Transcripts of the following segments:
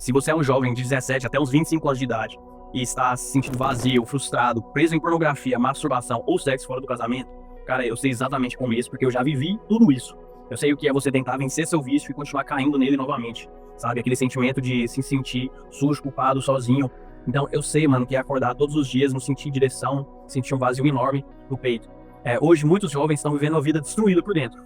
Se você é um jovem de 17 até uns 25 anos de idade e está se sentindo vazio, frustrado, preso em pornografia, masturbação ou sexo fora do casamento, cara, eu sei exatamente como é isso, porque eu já vivi tudo isso. Eu sei o que é você tentar vencer seu vício e continuar caindo nele novamente, sabe? Aquele sentimento de se sentir sujo, culpado, sozinho. Então, eu sei, mano, que é acordar todos os dias, não sentir direção, sentir um vazio enorme no peito. Hoje, muitos jovens estão vivendo uma vida destruída por dentro,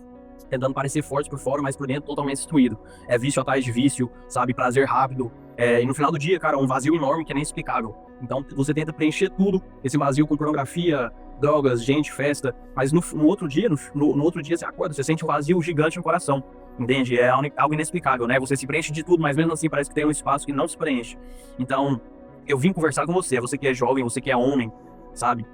tentando parecer fortes por fora, mas por dentro totalmente destruído. É vício atrás de vício, sabe? Prazer rápido. E no final do dia, cara, um vazio enorme que é nem explicável. Então, você tenta preencher tudo, esse vazio com pornografia, drogas, gente, festa, mas no outro dia, no outro dia você acorda, você sente um vazio gigante no coração, entende? É algo inexplicável, né? Você se preenche de tudo, mas mesmo assim parece que tem um espaço que não se preenche. Então, eu vim conversar com você que é jovem, você que é homem, sabe?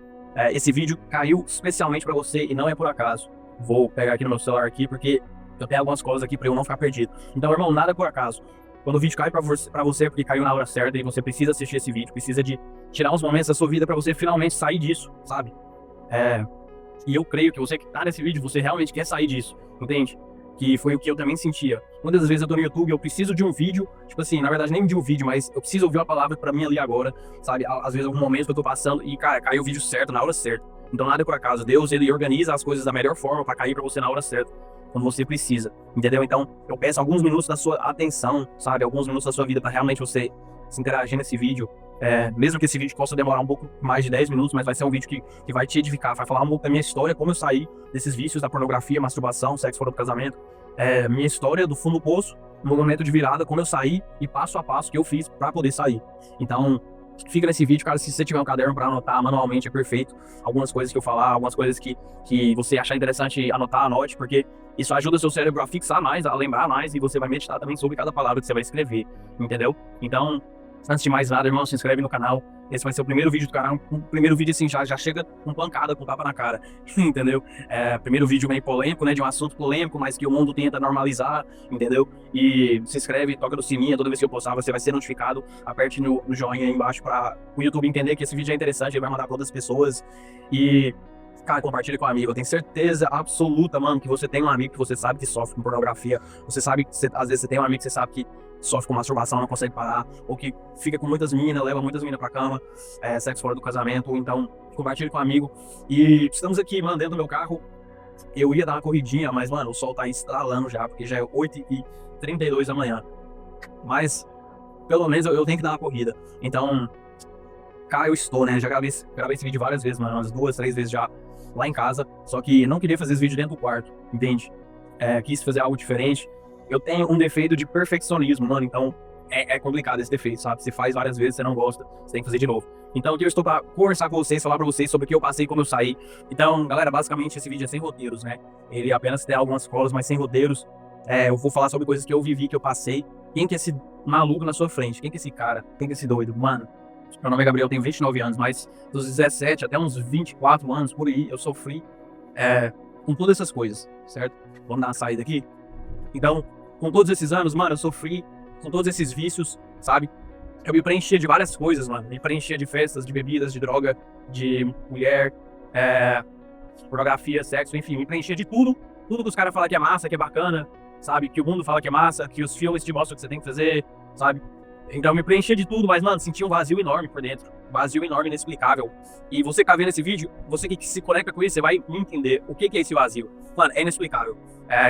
Esse vídeo caiu especialmente pra você e não é por acaso. Vou pegar aqui no meu celular aqui, porque eu tenho algumas coisas aqui pra eu não ficar perdido. Então, irmão, nada é por acaso. Quando o vídeo cai pra você, porque caiu na hora certa e você precisa assistir esse vídeo, precisa de tirar uns momentos da sua vida pra você finalmente sair disso, sabe? E eu creio que você que tá nesse vídeo, você realmente quer sair disso, entende? Que foi o que eu também sentia. Muitas das vezes eu tô no YouTube, eu preciso de um vídeo, tipo assim, na verdade nem de um vídeo, mas eu preciso ouvir uma palavra pra mim ali agora, sabe? Às vezes algum momento que eu tô passando e, cara, caiu o vídeo certo, na hora certa. Então nada é por acaso. Deus, ele organiza as coisas da melhor forma pra cair pra você na hora certa, quando você precisa, entendeu? Então eu peço alguns minutos da sua atenção, sabe? Alguns minutos da sua vida pra realmente você se interagir nesse vídeo. Mesmo que esse vídeo possa demorar um pouco mais de 10 minutos, mas vai ser um vídeo que vai te edificar, vai falar um pouco da minha história, como eu saí desses vícios da pornografia, masturbação, sexo fora do casamento, minha história do fundo do poço, no momento de virada, como eu saí e passo a passo que eu fiz pra poder sair. Então, fica nesse vídeo, cara, se você tiver um caderno pra anotar manualmente, é perfeito. Algumas coisas que eu falar, algumas coisas que você achar interessante anotar, anote, porque isso ajuda o seu cérebro a fixar mais, a lembrar mais, e você vai meditar também sobre cada palavra que você vai escrever, entendeu? Então, antes de mais nada, irmão, se inscreve no canal. Esse vai ser o primeiro vídeo do canal. O primeiro vídeo, assim, já chega com pancada, com tapa na cara. Entendeu? Primeiro vídeo meio polêmico, né? De um assunto polêmico, mas que o mundo tenta normalizar, entendeu? E se inscreve, toca no sininho. Toda vez que eu postar, você vai ser notificado. Aperte no joinha aí embaixo para o YouTube entender que esse vídeo é interessante. Ele vai mandar para outras pessoas. E, cara, compartilha com um amigo. Eu tenho certeza absoluta, mano, que você tem um amigo que você sabe que sofre com pornografia. Você sabe que às vezes você tem um amigo que você sabe que sofre com masturbação, não consegue parar, ou que fica com muitas minas, leva muitas minas pra cama, sexo fora do casamento, ou então compartilhe com um amigo. E estamos aqui, mano, dentro do meu carro. Eu ia dar uma corridinha, mas, mano, o sol tá estralando já, porque já é 8h32 da manhã. Mas, pelo menos, eu tenho que dar uma corrida. Então, cá eu estou, né? Já gravei esse vídeo várias vezes, mano, umas 2, 3 vezes já lá em casa. Só que não queria fazer esse vídeo dentro do quarto, entende? Quis fazer algo diferente. Eu tenho um defeito de perfeccionismo, mano, então é complicado esse defeito, sabe? Você faz várias vezes, você não gosta, você tem que fazer de novo. Então aqui eu estou pra conversar com vocês, falar pra vocês sobre o que eu passei, como eu saí. Então, galera, basicamente esse vídeo é sem roteiros, né? Ele apenas tem algumas colas, mas sem roteiros. Eu vou falar sobre coisas que eu vivi, que eu passei. Quem que é esse maluco na sua frente? Quem que é esse cara? Quem que é esse doido? Mano, meu nome é Gabriel, eu tenho 29 anos, mas dos 17 até uns 24 anos, por aí, eu sofri com todas essas coisas, certo? Vamos dar uma saída aqui? Então, com todos esses anos, mano, eu sofri com todos esses vícios, sabe? Eu me preenchia de várias coisas, mano. Me preenchia de festas, de bebidas, de droga, de mulher, pornografia, sexo, enfim. Me preenchia de tudo. Tudo que os caras falam que é massa, que é bacana, sabe? Que o mundo fala que é massa, que os filmes te mostram que você tem que fazer, sabe? Então eu me preenchia de tudo, mas, mano, sentia um vazio enorme por dentro. Vazio enorme, inexplicável. E você que tá vendo esse vídeo, você que se conecta com isso, você vai entender o que é esse vazio. Mano, é inexplicável.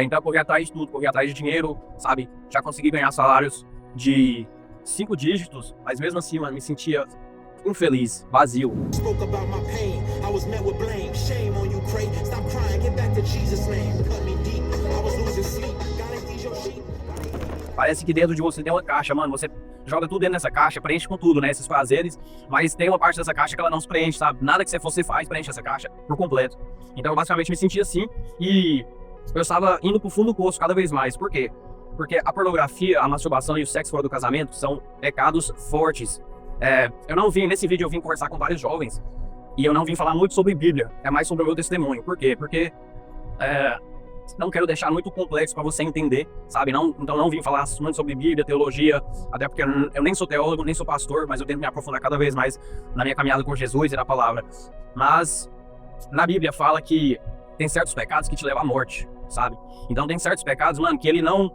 Então eu corri atrás de tudo, corri atrás de dinheiro, sabe? Já consegui ganhar salários de 5 dígitos, mas mesmo assim, mano, me sentia infeliz, vazio. Parece que dentro de você tem uma caixa, mano, você joga tudo dentro dessa caixa, preenche com tudo, né, esses prazeres, mas tem uma parte dessa caixa que ela não se preenche, sabe? Nada que você faz preenche essa caixa por completo. Então eu basicamente me sentia assim e eu estava indo pro fundo do poço cada vez mais. Por quê? Porque a pornografia, a masturbação e o sexo fora do casamento são pecados fortes. Nesse vídeo eu vim conversar com vários jovens e eu não vim falar muito sobre Bíblia, é mais sobre o meu testemunho. Por quê? Porque não quero deixar muito complexo para você entender, sabe? Então não vim falar muito sobre Bíblia, teologia, até porque eu nem sou teólogo, nem sou pastor, mas eu tento me aprofundar cada vez mais na minha caminhada com Jesus e na palavra. Mas na Bíblia fala que tem certos pecados que te levam à morte. sabe? Então tem certos pecados, mano, que ele não...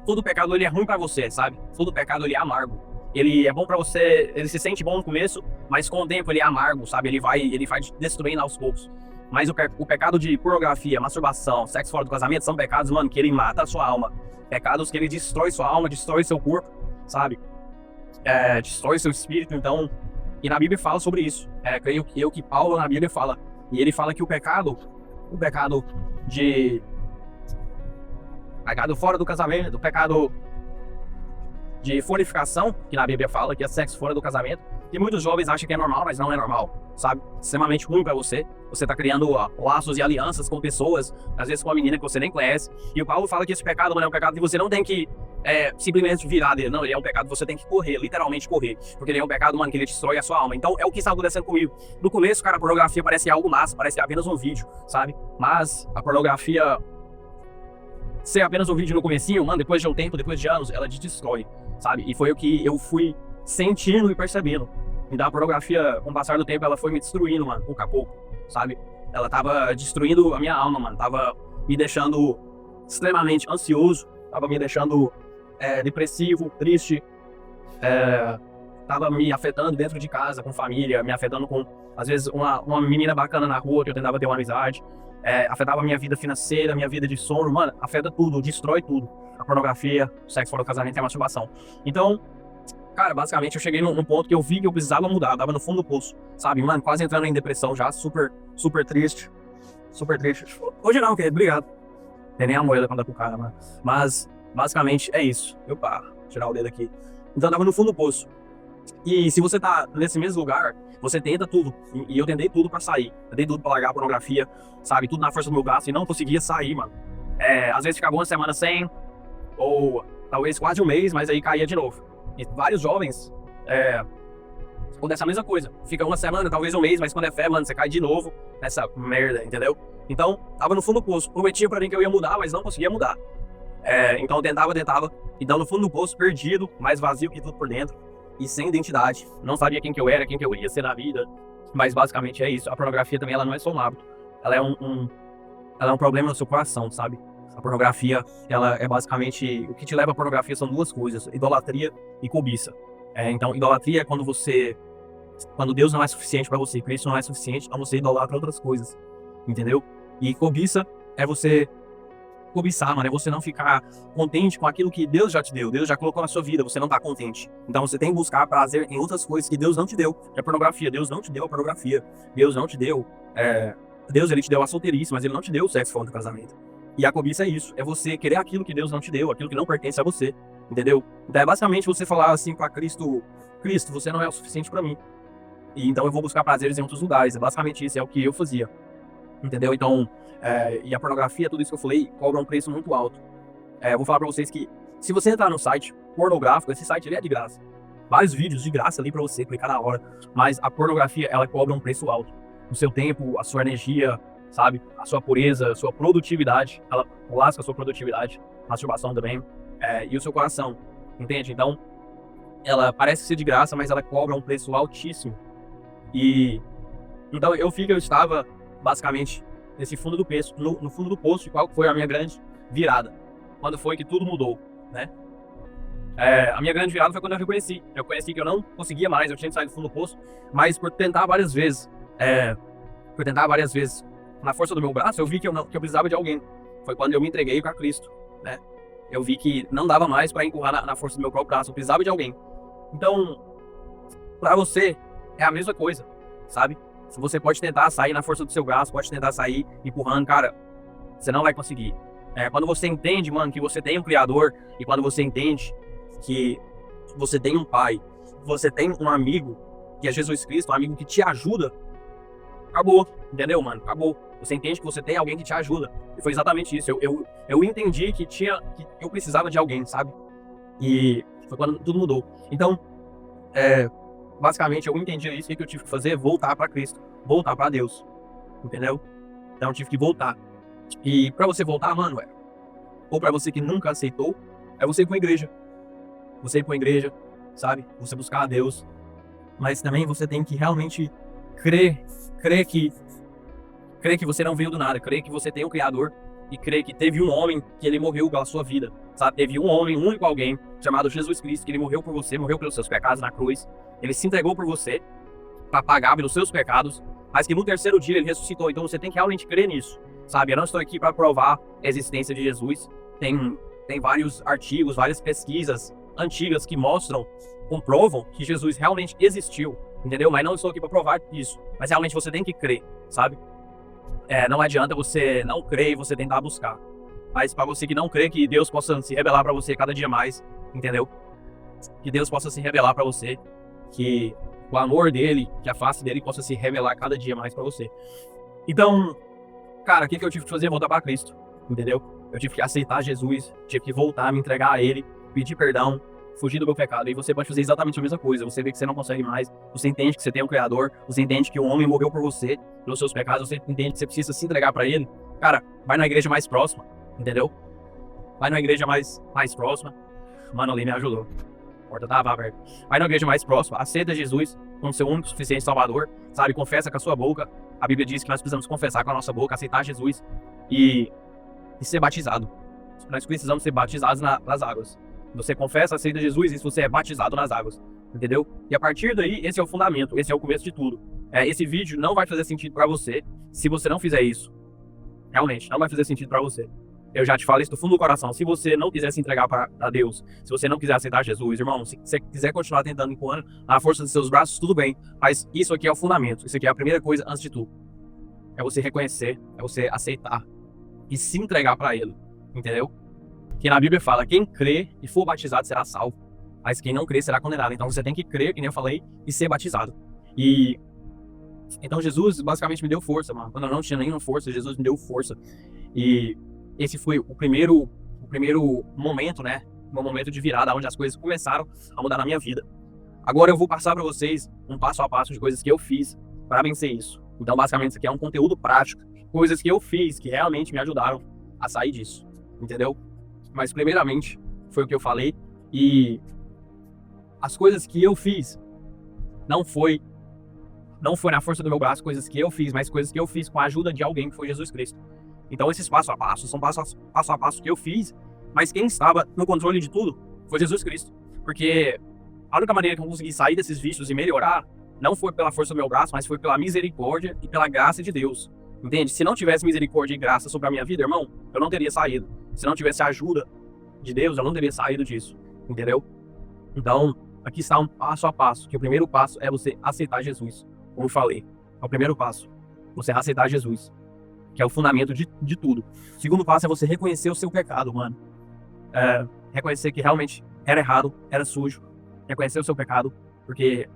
todo pecado ele é ruim pra você, sabe? Todo pecado ele é amargo. Ele é bom pra você, ele se sente bom no começo, mas com o tempo ele é amargo, sabe? Ele vai destruindo aos poucos. Mas o pecado de pornografia, masturbação, sexo fora do casamento são pecados, mano, que ele mata a sua alma. Pecados que ele destrói sua alma, destrói seu corpo, sabe? Destrói seu espírito, então... E na Bíblia fala sobre isso. Creio eu que Paulo na Bíblia fala. E ele fala que o pecado de... Pecado fora do casamento, o pecado de fornicação, que na Bíblia fala que é sexo fora do casamento, e muitos jovens acham que é normal, mas não é normal, sabe? Extremamente ruim pra você. Você tá criando laços e alianças com pessoas, às vezes com uma menina que você nem conhece. E o Paulo fala que esse pecado, mano, é um pecado que você não tem que simplesmente virar dele. Não, ele é um pecado que você tem que correr, literalmente correr. Porque ele é um pecado, mano, que ele destrói a sua alma. Então é o que está acontecendo comigo. No começo, cara, a pornografia parece algo massa, parece apenas um vídeo, sabe? Mas a pornografia ser apenas um vídeo no comecinho, mano, depois de um tempo, depois de anos, ela te destrói, sabe? E foi o que eu fui sentindo e percebendo. Então a pornografia, com o passar do tempo, ela foi me destruindo, mano, pouco a pouco, sabe? Ela tava destruindo a minha alma, mano, tava me deixando extremamente ansioso, tava me deixando depressivo, triste, tava me afetando dentro de casa, com família, me afetando com, às vezes, uma menina bacana na rua que eu tentava ter uma amizade, afetava a minha vida financeira, minha vida de sono, mano, afeta tudo, destrói tudo. A pornografia, o sexo fora do casamento e a masturbação. Então, cara, basicamente eu cheguei num ponto que eu vi que eu precisava mudar, eu tava no fundo do poço, sabe, mano, quase entrando em depressão já, super triste, super triste. Hoje não, querido, obrigado. Tem nem a moeda quando é com o cara, mano. Mas, basicamente, é isso. Opa, tirar o dedo aqui. Então eu tava no fundo do poço. E se você tá nesse mesmo lugar, você tenta tudo. E eu tentei tudo pra sair. Tentei tudo pra largar a pornografia, sabe, tudo na força do meu braço e não conseguia sair, mano. Às vezes ficava uma semana sem, ou talvez quase um mês, mas aí caía de novo. E vários jovens acontece a mesma coisa. Fica uma semana, talvez um mês, mas quando é fé, mano, você cai de novo nessa merda, entendeu? Então, tava no fundo do poço. Prometia pra mim que eu ia mudar, mas não conseguia mudar. Então eu tentava. Então no fundo do poço, perdido, mais vazio que tudo por dentro. E sem identidade. Não sabia quem que eu era, quem que eu ia ser na vida. Mas basicamente é isso. A pornografia também, ela não é só um hábito. Ela é ela é um problema no seu coração, sabe? A pornografia, ela é basicamente... O que te leva à pornografia são duas coisas. Idolatria e cobiça. Então, idolatria é quando Deus não é suficiente pra você. Cristo não é suficiente, então você idolatra outras coisas. Entendeu? E cobiça é você cobiçar, mano. É você não ficar contente com aquilo que Deus já te deu. Deus já colocou na sua vida, você não tá contente. Então você tem que buscar prazer em outras coisas que Deus não te deu. Que é a pornografia. Deus não te deu a pornografia. Deus não te deu... Deus, ele te deu a solteirice, mas ele não te deu o sexo fora do casamento. E a cobiça é isso. É você querer aquilo que Deus não te deu, aquilo que não pertence a você. Entendeu? Então é basicamente você falar assim pra Cristo: Cristo, você não é o suficiente pra mim. E então eu vou buscar prazeres em outros lugares. É basicamente isso, é o que eu fazia. Entendeu? Então, e a pornografia, tudo isso que eu falei, cobra um preço muito alto. Eu vou falar pra vocês que, se você entrar no site pornográfico, esse site ele é de graça. Vários vídeos de graça ali pra você clicar na hora. Mas a pornografia, ela cobra um preço alto. O seu tempo, a sua energia, sabe? A sua pureza, a sua produtividade. Ela lasca a sua produtividade. Masturbação também. E o seu coração. Entende? Então, ela parece ser de graça, mas ela cobra um preço altíssimo. E então eu estava basicamente nesse fundo do poço, no fundo do poço, qual foi a minha grande virada, quando foi que tudo mudou, né? A minha grande virada foi quando eu reconheci que eu não conseguia mais, eu tinha que sair do fundo do poço, mas por tentar várias vezes, na força do meu braço, eu vi que eu precisava de alguém. Foi quando eu me entreguei para Cristo, né? Eu vi que não dava mais para empurrar na força do meu próprio braço, eu precisava de alguém. Então, para você é a mesma coisa, sabe? Se você pode tentar sair na força do seu braço, pode tentar sair empurrando, cara, você não vai conseguir. Quando você entende, mano, que você tem um Criador, e quando você entende que você tem um Pai, você tem um amigo, que é Jesus Cristo, um amigo que te ajuda, acabou, entendeu, mano? Acabou. Você entende que você tem alguém que te ajuda. E foi exatamente isso. Eu entendi que eu precisava de alguém, sabe? E foi quando tudo mudou. Então, basicamente, eu entendi isso, e o que eu tive que fazer? Voltar para Cristo, voltar para Deus, entendeu? Então eu tive que voltar. E para você voltar, mano, ou para você que nunca aceitou, é você ir para uma igreja. Você ir para uma igreja, sabe? Você buscar a Deus. Mas também você tem que realmente crer que você não veio do nada, crer que você tem um Criador e crer que teve um homem que ele morreu pela sua vida, sabe? Teve um homem, um único alguém, chamado Jesus Cristo, que ele morreu por você, morreu pelos seus pecados na cruz. Ele se entregou por você para pagar pelos seus pecados, mas que no terceiro dia ele ressuscitou. Então você tem que realmente crer nisso, sabe? Eu não estou aqui para provar a existência de Jesus. Tem vários artigos, várias pesquisas antigas que comprovam que Jesus realmente existiu, entendeu? Mas não estou aqui para provar isso. Mas realmente você tem que crer, sabe? Não adianta você não crer e você tentar buscar. Mas para você que não crê, que Deus possa se revelar para você cada dia mais, entendeu? Que Deus possa se revelar para você, que o amor dele, que a face dele possa se revelar cada dia mais para você. Então, cara, o que eu tive que fazer? Voltar para Cristo, entendeu? Eu tive que aceitar Jesus, tive que voltar, me entregar a ele, pedir perdão, fugir do meu pecado. E você pode fazer exatamente a mesma coisa. Você vê que você não consegue mais, você entende que você tem um Criador, você entende que o homem morreu por você, pelos seus pecados, você entende que você precisa se entregar para ele. Cara, vai na igreja mais próxima, entendeu? Vai na igreja mais próxima. Mano, ali me ajudou. A porta tava aberta. Vai na igreja mais próxima, aceita Jesus como seu único suficiente Salvador, sabe? Confessa com a sua boca. A Bíblia diz que nós precisamos confessar com a nossa boca, aceitar Jesus e ser batizado. Nós precisamos ser batizados nas águas. Você confessa, aceita Jesus e você é batizado nas águas, entendeu? E a partir daí, esse é o fundamento, esse é o começo de tudo. Esse vídeo não vai fazer sentido para você se você não fizer isso. Realmente, não vai fazer sentido para você. Eu já te falo isso do fundo do coração. Se você não quiser se entregar para Deus, se você não quiser aceitar Jesus, irmão, se você quiser continuar tentando empurrando a força dos seus braços, tudo bem. Mas isso aqui é o fundamento, isso aqui é a primeira coisa antes de tudo. É você reconhecer, é você aceitar e se entregar para Ele, entendeu? Que na Bíblia fala, quem crê e for batizado será salvo, mas quem não crê será condenado. Então você tem que crer, que nem eu falei, e ser batizado. E então Jesus basicamente me deu força, mano. Quando eu não tinha nenhuma força, Jesus me deu força. E esse foi o primeiro momento, né? Um momento de virada, onde as coisas começaram a mudar na minha vida. Agora eu vou passar para vocês um passo a passo de coisas que eu fiz para vencer isso. Então basicamente isso aqui é um conteúdo prático, coisas que eu fiz que realmente me ajudaram a sair disso, entendeu? Mas primeiramente foi o que eu falei, e as coisas que eu fiz não foi na força do meu braço, coisas que eu fiz, mas coisas que eu fiz com a ajuda de alguém, que foi Jesus Cristo. Então esses passo a passo são passo a passo que eu fiz, mas quem estava no controle de tudo foi Jesus Cristo. Porque a única maneira que eu consegui sair desses vícios e melhorar não foi pela força do meu braço, mas foi pela misericórdia e pela graça de Deus. Entende? Se não tivesse misericórdia e graça sobre a minha vida, irmão, eu não teria saído. Se não tivesse a ajuda de Deus, eu não teria saído disso. Entendeu? Então, aqui está um passo a passo, que o primeiro passo é você aceitar Jesus. Como eu falei, é o primeiro passo. Você aceitar Jesus, que é o fundamento de tudo. O segundo passo é você reconhecer o seu pecado, mano. Reconhecer que realmente era errado, era sujo. Reconhecer o seu pecado, porque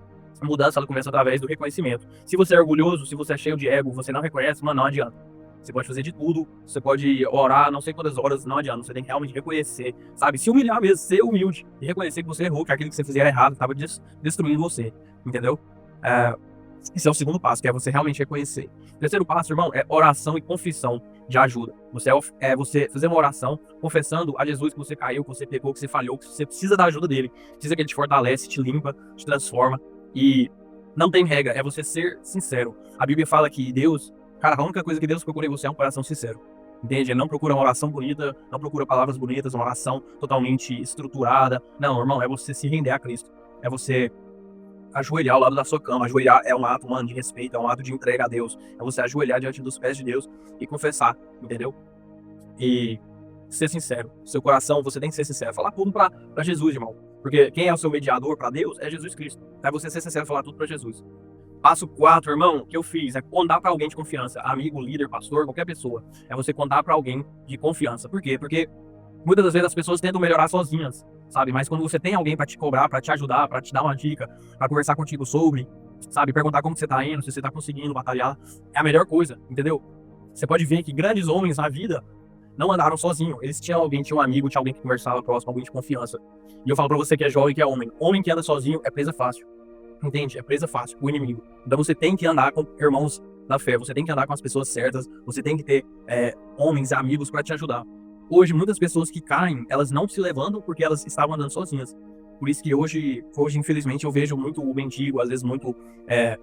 a mudança ela começa através do reconhecimento. Se você é orgulhoso, se você é cheio de ego, você não reconhece, mano, não adianta. Você pode fazer de tudo, você pode orar não sei quantas horas, não adianta. Você tem que realmente reconhecer, sabe? Se humilhar mesmo, ser humilde e reconhecer que você errou, que aquilo que você fizia era errado, estava destruindo você, entendeu? Esse é o segundo passo, que é você realmente reconhecer. O terceiro passo, irmão, é oração e confissão de ajuda. Você fazer uma oração confessando a Jesus que você caiu, que você pecou, que você falhou, que você precisa da ajuda dele, precisa que ele te fortalece, te limpa, te transforma. E não tem regra, é você ser sincero. A Bíblia fala que Deus, cara, a única coisa que Deus procura em você é um coração sincero. Entende? Ele não procura uma oração bonita, não procura palavras bonitas, uma oração totalmente estruturada. Não, irmão, é você se render a Cristo. É você ajoelhar ao lado da sua cama. Ajoelhar é um ato, mano, de respeito, é um ato de entrega a Deus. É você ajoelhar diante dos pés de Deus e confessar, entendeu? E ser sincero. Seu coração, você tem que ser sincero. Falar tudo pra Jesus, irmão. Porque quem é o seu mediador para Deus é Jesus Cristo. É você ser sincero e falar tudo para Jesus. Passo 4, irmão, que eu fiz é contar para alguém de confiança. Amigo, líder, pastor, qualquer pessoa. É você contar para alguém de confiança. Por quê? Porque muitas das vezes as pessoas tentam melhorar sozinhas, sabe? Mas quando você tem alguém para te cobrar, para te ajudar, para te dar uma dica, para conversar contigo sobre, sabe? Perguntar como você tá indo, se você tá conseguindo batalhar, é a melhor coisa, entendeu? Você pode ver que grandes homens na vida não andaram sozinhos. Eles tinham alguém, tinha um amigo, tinha alguém que conversava próximo, alguém de confiança. E eu falo pra você que é jovem, que é homem. Homem que anda sozinho é presa fácil. Entende? É presa fácil, o inimigo. Então você tem que andar com irmãos da fé. Você tem que andar com as pessoas certas. Você tem que ter homens e amigos pra te ajudar. Hoje, muitas pessoas que caem, elas não se levantam porque elas estavam andando sozinhas. Por isso que hoje, infelizmente, eu vejo muito mendigo, às vezes muito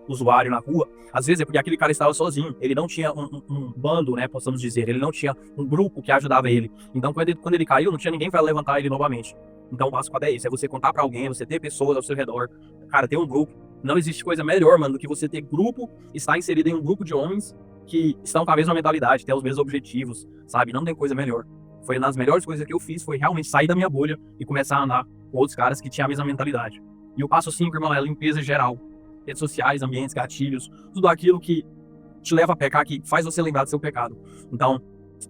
usuário na rua. Às vezes é porque aquele cara estava sozinho, ele não tinha um bando, né, possamos dizer, ele não tinha um grupo que ajudava ele. Então, quando ele caiu, não tinha ninguém para levantar ele novamente. Então, o passo 4 é isso, é você contar pra alguém, você ter pessoas ao seu redor, cara, ter um grupo. Não existe coisa melhor, mano, do que você ter grupo, estar inserido em um grupo de homens que estão com a mesma mentalidade, ter os mesmos objetivos, sabe? Não tem coisa melhor. Foi uma das melhores coisas que eu fiz, foi realmente sair da minha bolha e começar a andar com outros caras que tinham a mesma mentalidade. E o passo 5, irmão, é limpeza geral. Redes sociais, ambientes, gatilhos, tudo aquilo que te leva a pecar, que faz você lembrar do seu pecado. Então,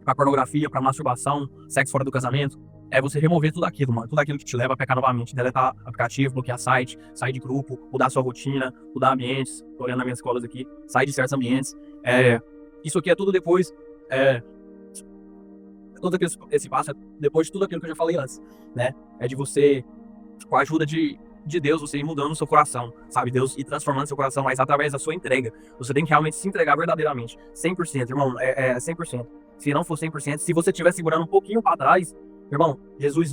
pra pornografia, pra masturbação, sexo fora do casamento, é você remover tudo aquilo, mano. Tudo aquilo que te leva a pecar novamente. Deletar aplicativo, bloquear site, sair de grupo, mudar sua rotina, mudar ambientes. Tô olhando nas minhas escolas aqui, sair de certos ambientes. Isso aqui é tudo depois. Todo esse passo é depois de tudo aquilo que eu já falei antes, né? É de você, com a ajuda de Deus, você ir mudando o seu coração, sabe? Deus ir transformando seu coração, mas através da sua entrega. Você tem que realmente se entregar verdadeiramente. 100%, irmão, 100%. Se não for 100%, se você estiver segurando um pouquinho para trás, irmão, Deus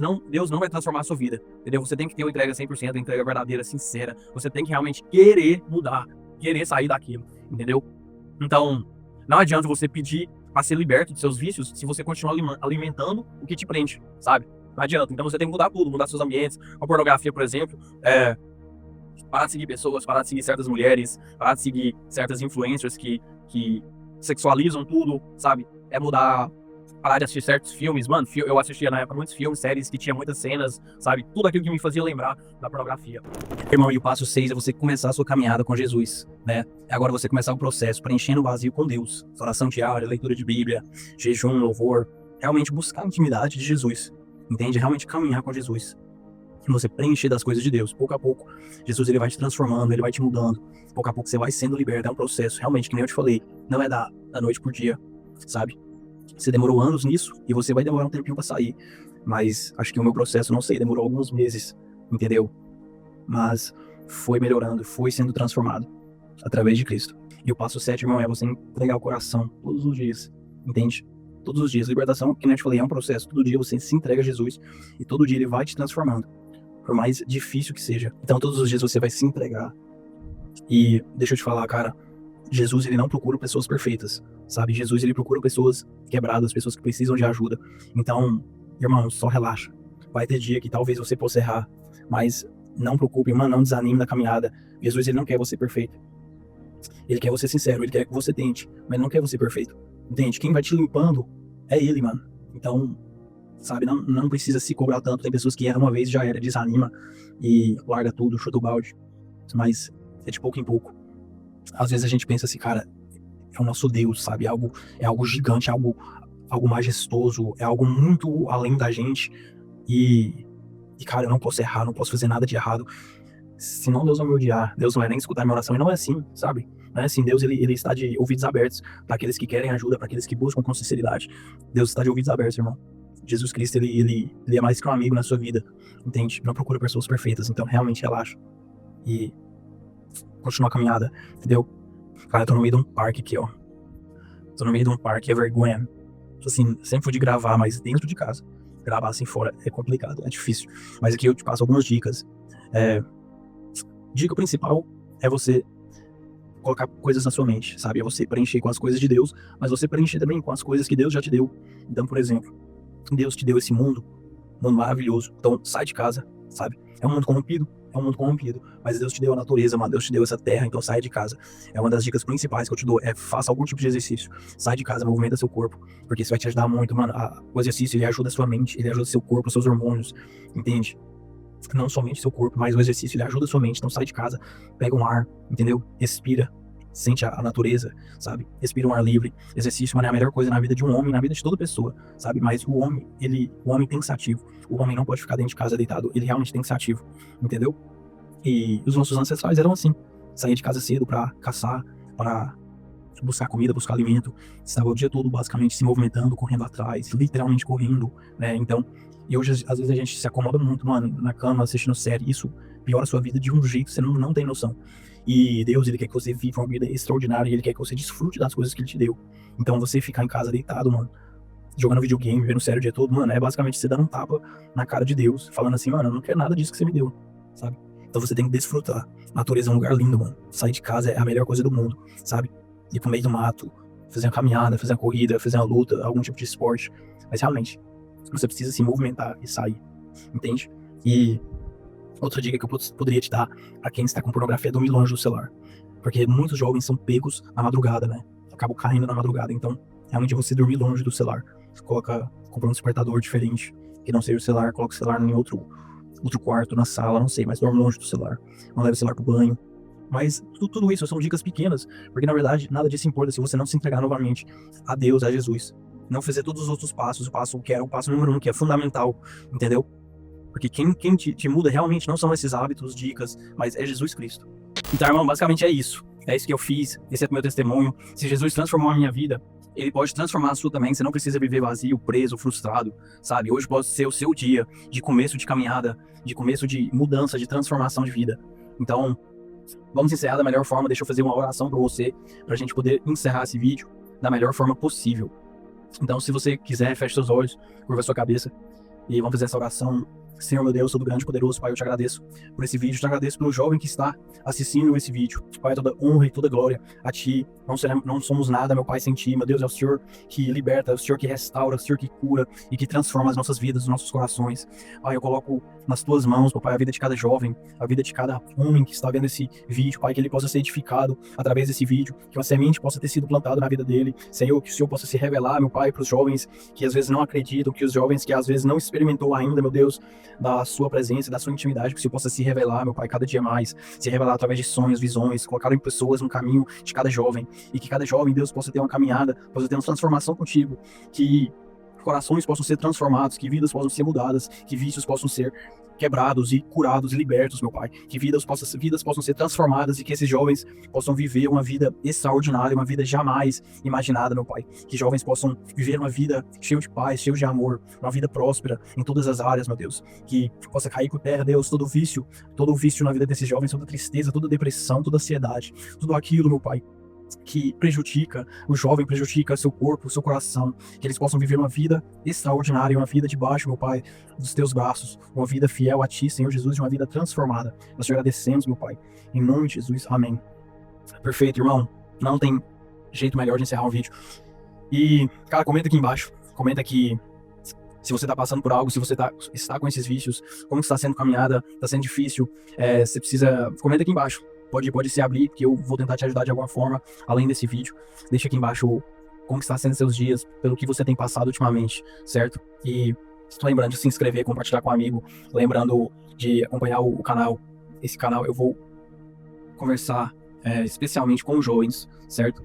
não vai transformar a sua vida, entendeu? Você tem que ter uma entrega 100%, uma entrega verdadeira, sincera. Você tem que realmente querer mudar, querer sair daquilo, entendeu? Então, não adianta você pedir para ser liberto de seus vícios se você continuar alimentando o que te prende, sabe? Não adianta. Então você tem que mudar tudo, mudar seus ambientes. A pornografia, por exemplo, parar de seguir pessoas, parar de seguir certas mulheres, parar de seguir certas influencers que sexualizam tudo, sabe? É mudar, parar de assistir certos filmes. Mano, eu assistia na época muitos filmes, séries que tinha muitas cenas, sabe? Tudo aquilo que me fazia lembrar da pornografia. Irmão, e o passo 6 é você começar a sua caminhada com Jesus, né? Agora você começar o processo, preenchendo o vazio com Deus. Oração diária, leitura de Bíblia, jejum, louvor. Realmente buscar a intimidade de Jesus, entende? Realmente caminhar com Jesus. Você preencher das coisas de Deus. Pouco a pouco, Jesus ele vai te transformando, ele vai te mudando. Pouco a pouco você vai sendo liberto. É um processo, realmente, que nem eu te falei. Não é da noite por dia, sabe? Você demorou anos nisso e você vai demorar um tempinho pra sair. Mas acho que o meu processo, não sei, demorou alguns meses, entendeu? Mas foi melhorando, foi sendo transformado através de Cristo. E o passo 7, irmão, é você entregar o coração todos os dias, entende? Todos os dias. Libertação, que nem eu te falei, é um processo. Todo dia você se entrega a Jesus e todo dia ele vai te transformando, por mais difícil que seja. Então todos os dias você vai se entregar. E deixa eu te falar, cara, Jesus ele não procura pessoas perfeitas, sabe? Jesus ele procura pessoas quebradas, pessoas que precisam de ajuda. Então, irmão, só relaxa. Vai ter dia que talvez você possa errar, mas não preocupe, mano, não desanime da caminhada. Jesus ele não quer você perfeito. Ele quer você sincero, ele quer que você tente, mas ele não quer você perfeito. Entende? Quem vai te limpando é ele, mano. Então, sabe, não precisa se cobrar tanto. Tem pessoas que erram uma vez e já era, desanima e larga tudo, chuta o balde. Mas é de pouco em pouco. Às vezes a gente pensa assim, cara, é o nosso Deus, sabe? É algo gigante, algo majestoso, é algo muito além da gente. E, cara, eu não posso errar, não posso fazer nada de errado. Senão Deus vai me odiar, Deus não vai nem escutar minha oração. E não é assim, sabe? Não é assim, Deus ele está de ouvidos abertos para aqueles que querem ajuda, para aqueles que buscam com sinceridade. Deus está de ouvidos abertos, irmão. Jesus Cristo, ele é mais que um amigo na sua vida, entende? Não procura pessoas perfeitas, então realmente relaxa. E continua a caminhada, entendeu? Cara, eu tô no meio de um parque aqui, ó. Tô no meio de um parque, é vergonha. Assim, sempre fui de gravar, mas dentro de casa. Gravar assim fora é complicado, é difícil. Mas aqui eu te passo algumas dicas. Dica principal é você colocar coisas na sua mente, sabe? É você preencher com as coisas de Deus, mas você preencher também com as coisas que Deus já te deu. Então, por exemplo, Deus te deu esse mundo maravilhoso. Então, sai de casa, sabe? É um mundo corrompido, mas Deus te deu a natureza, mano, Deus te deu essa terra, então sai de casa. É uma das dicas principais que eu te dou, faça algum tipo de exercício. Sai de casa, movimenta seu corpo, porque isso vai te ajudar muito, mano. O exercício, ele ajuda a sua mente, ele ajuda seu corpo, seus hormônios, entende? Não somente seu corpo, mas o exercício, ele ajuda a sua mente. Então sai de casa, pega um ar, entendeu? Respira, sente a natureza, sabe? Respira um ar livre. Exercício, mano, é a melhor coisa na vida de um homem, na vida de toda pessoa, sabe? Mas o homem tem que ser ativo. O homem não pode ficar dentro de casa deitado, ele realmente tem que ser ativo, entendeu? E os nossos ancestrais eram assim, saía de casa cedo pra caçar, pra buscar comida, buscar alimento, estava o dia todo basicamente se movimentando, correndo atrás, literalmente correndo, né? Então, e hoje às vezes a gente se acomoda muito, mano, na cama, assistindo série, isso piora a sua vida de um jeito que você não tem noção. E Deus, ele quer que você viva uma vida extraordinária, e ele quer que você desfrute das coisas que ele te deu. Então você ficar em casa deitado, mano, jogando videogame, vendo série o dia todo, mano, é basicamente você dando um tapa na cara de Deus, falando assim, mano, eu não quero nada disso que você me deu. sabe? Então você tem que desfrutar. A natureza é um lugar lindo, mano. Sair de casa é a melhor coisa do mundo, sabe? Ir pro meio do mato, fazer uma caminhada, fazer uma corrida, fazer uma luta, algum tipo de esporte. Mas realmente, você precisa se movimentar e sair, entende? E outra dica que eu poderia te dar pra quem está com pornografia é dormir longe do celular. Porque muitos jovens são pegos na madrugada, né? Acabam caindo na madrugada. Então, realmente você dormir longe do celular. Você compra um despertador diferente, que não seja o celular, coloca o celular em outro quarto, na sala, não sei, mas dorme longe do celular. Não leve o celular pro banho. Mas tudo isso são dicas pequenas, porque na verdade nada disso importa se você não se entregar novamente a Deus, a Jesus. Não fazer todos os outros passos, o passo que é o passo número 1, que é fundamental, entendeu? Porque quem te muda realmente não são esses hábitos, dicas, mas é Jesus Cristo. Então, irmão, basicamente é isso. É isso que eu fiz, esse é o meu testemunho. Se Jesus transformou a minha vida, ele pode transformar a sua também. Você não precisa viver vazio, preso, frustrado, sabe? Hoje pode ser o seu dia de começo de caminhada, de começo de mudança, de transformação de vida. Então, vamos encerrar da melhor forma. Deixa eu fazer uma oração para você, pra gente poder encerrar esse vídeo da melhor forma possível. Então, se você quiser, feche seus olhos, curva sua cabeça e vamos fazer essa oração. Senhor, meu Deus, todo grande e poderoso, Pai, eu te agradeço por esse vídeo, te agradeço pelo jovem que está assistindo esse vídeo. Pai, toda honra e toda glória a Ti. Não somos nada, meu Pai, sem Ti. Meu Deus, é o Senhor que liberta, é o Senhor que restaura, é o Senhor que cura e que transforma as nossas vidas, os nossos corações. Pai, eu coloco nas Tuas mãos, meu Pai, a vida de cada jovem, a vida de cada homem que está vendo esse vídeo, Pai, que ele possa ser edificado através desse vídeo, que uma semente possa ter sido plantada na vida dele. Senhor, que o Senhor possa se revelar, meu Pai, para os jovens que às vezes não acreditam, que os jovens que às vezes não experimentou ainda, meu Deus, da sua presença, da sua intimidade, que o Senhor possa se revelar, meu Pai, cada dia mais, se revelar através de sonhos, visões, colocar em pessoas no caminho de cada jovem, e que cada jovem, Deus, possa ter uma caminhada, possa ter uma transformação contigo, que corações possam ser transformados, que vidas possam ser mudadas, que vícios possam ser quebrados e curados e libertos, meu Pai, que vidas possam ser transformadas e que esses jovens possam viver uma vida extraordinária, uma vida jamais imaginada, meu Pai, que jovens possam viver uma vida cheia de paz, cheia de amor, uma vida próspera em todas as áreas, meu Deus, que possa cair por terra, Deus, todo vício na vida desses jovens, toda tristeza, toda depressão, toda ansiedade, tudo aquilo, meu Pai, que prejudica o jovem, prejudica seu corpo, seu coração, que eles possam viver uma vida extraordinária, uma vida debaixo, meu Pai, dos teus braços, uma vida fiel a Ti, Senhor Jesus, uma vida transformada. Nós te agradecemos, meu Pai, em nome de Jesus, amém. Perfeito, irmão, não tem jeito melhor de encerrar um vídeo. E, cara, comenta aqui embaixo, comenta aqui se você está passando por algo, se você está com esses vícios, como está sendo caminhada, está sendo difícil, você precisa, comenta aqui embaixo. Pode se abrir, que eu vou tentar te ajudar de alguma forma, além desse vídeo. Deixa aqui embaixo como está sendo seus dias, pelo que você tem passado ultimamente, certo? E estou lembrando de se inscrever, compartilhar com um amigo, lembrando de acompanhar o canal. Esse canal eu vou conversar especialmente com jovens, certo?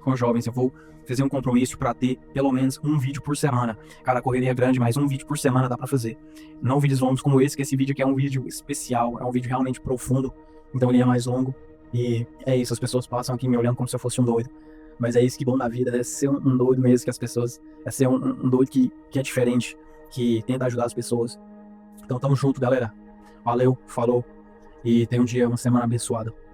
Com jovens, eu vou fazer um compromisso para ter pelo menos um vídeo por semana. Cara, a correria é grande, mas um vídeo por semana dá para fazer. Não vídeos longos como esse, que esse vídeo aqui é um vídeo especial, é um vídeo realmente profundo. Então ele é mais longo, e é isso, as pessoas passam aqui me olhando como se eu fosse um doido. Mas é isso que é bom na vida, é ser um doido mesmo, que as pessoas, é ser um doido que é diferente, que tenta ajudar as pessoas. Então tamo junto, galera. Valeu, falou, e tenha um dia, uma semana abençoada.